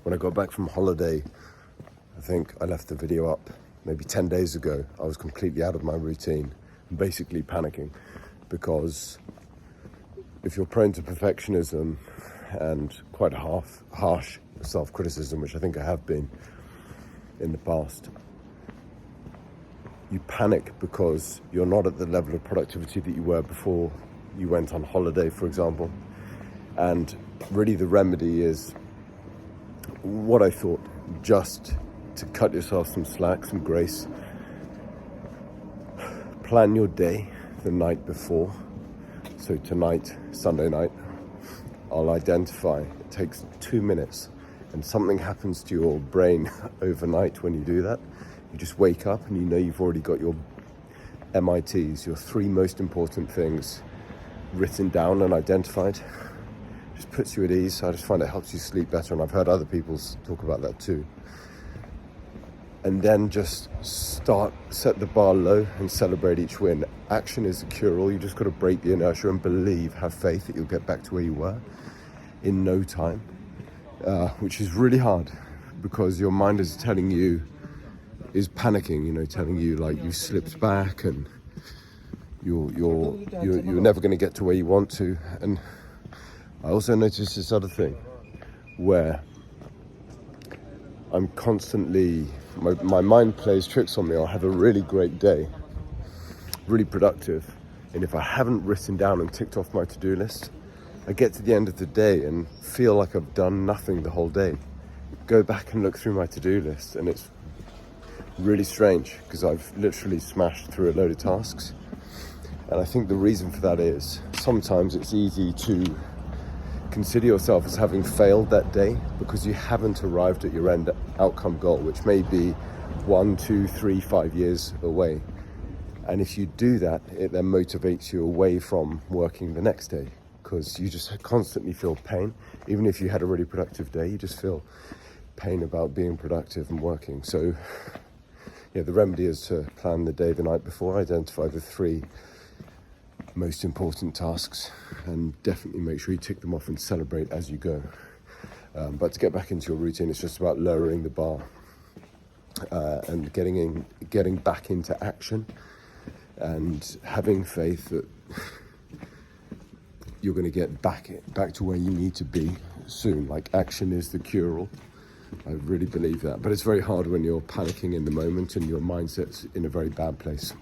When I got back from holiday, I think I left the video up maybe 10 days ago. I was completely out of my routine and basically panicking because if you're prone to perfectionism and quite a harsh self-criticism, which I think I have been in the past, you panic because you're not at the level of productivity that you were before you went on holiday, for example. And really the remedy is what I thought, just to cut yourself some slack, some grace. Plan your day the night before. So tonight, Sunday night, I'll identify, it takes 2 minutes, and something happens to your brain overnight when you do that. You just wake up and you know you've already got your MITs, your 3 most important things written down and identified. Just puts you at ease. I just find it helps you sleep better, and I've heard other people talk about that too. And then just set the bar low and celebrate each win. Action is the cure-all. You just got to break the inertia and believe, have faith that you'll get back to where you were in no time, which is really hard because your mind is panicking, telling you like you slipped back and you're never going to get to where you want to. And I also noticed this other thing where I'm constantly, my mind plays tricks on me. I'll have a really great day, really productive, and if I haven't written down and ticked off my to-do list, I get to the end of the day and feel like I've done nothing the whole day. Go back and look through my to-do list, and it's really strange because I've literally smashed through a load of tasks. And I think the reason for that is sometimes it's easy to consider yourself as having failed that day because you haven't arrived at your end outcome goal, which may be 1, 2, 3, 5 years away. And if you do that, it then motivates you away from working the next day because you just constantly feel pain. Even if you had a really productive day, you just feel pain about being productive and working. So yeah, the remedy is to plan the day the night before, identify the 3 most important tasks, and definitely make sure you tick them off and celebrate as you go. But to get back into your routine, it's just about lowering the bar and getting back into action and having faith that you're going to get back to where you need to be soon. Like, action is the cure-all. I really believe that. But it's very hard when you're panicking in the moment and your mindset's in a very bad place.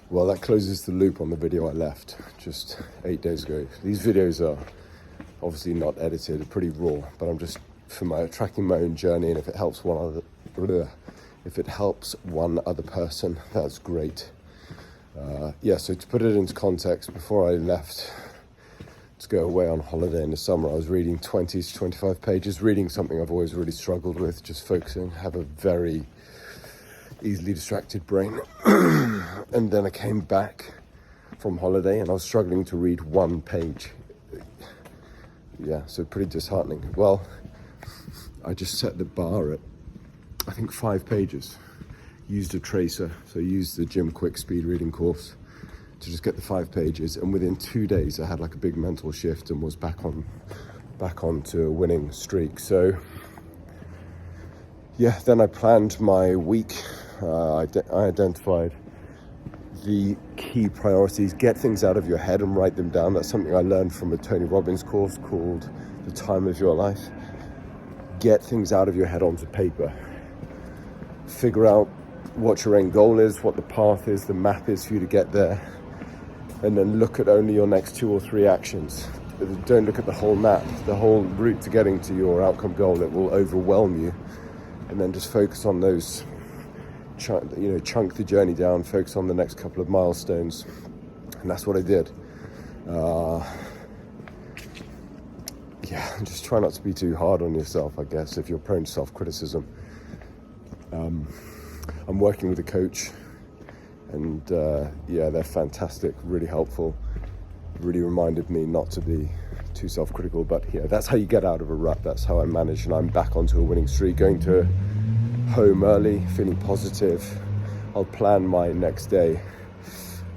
Well, that closes the loop on the video I left just 8 days ago. These videos are obviously not edited, pretty raw, but I'm just tracking my own journey, and if it helps one other person, that's great. So to put it into context, before I left to go away on holiday in the summer, I was reading 20 to 25 pages, reading something I've always really struggled with, just focusing, have a very easily distracted brain. And then I came back from holiday and I was struggling to read 1 page. Yeah, so pretty disheartening. Well, I just set the bar at, I think, 5 pages. Used a tracer, so I used the Jim Quick speed reading course to just get the 5 pages. And within 2 days, I had like a big mental shift and was back onto a winning streak. So yeah, then I planned my week. I identified the key priorities. Get things out of your head and write them down. That's something I learned from a Tony Robbins course called The Time of Your Life. Get things out of your head onto paper. Figure out what your end goal is, what the path is, the map is for you to get there, and then look at only your next 2 or 3 actions. Don't look at the whole map, the whole route to getting to your outcome goal. It will overwhelm you. And then just focus on those, chunk the journey down, focus on the next couple of milestones. And that's what I did. Just try not to be too hard on yourself, I guess, if you're prone to self-criticism. I'm working with a coach, and they're fantastic, really helpful, really reminded me not to be too self-critical. But yeah, that's how you get out of a rut. That's how I manage, and I'm back onto a winning streak, going to home early, feeling positive. I'll plan my next day.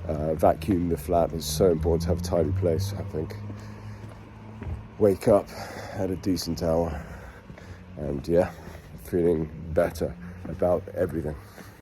Vacuum the flat is so important to have a tidy place, I think. wake up at a decent hour, and yeah, feeling better about everything.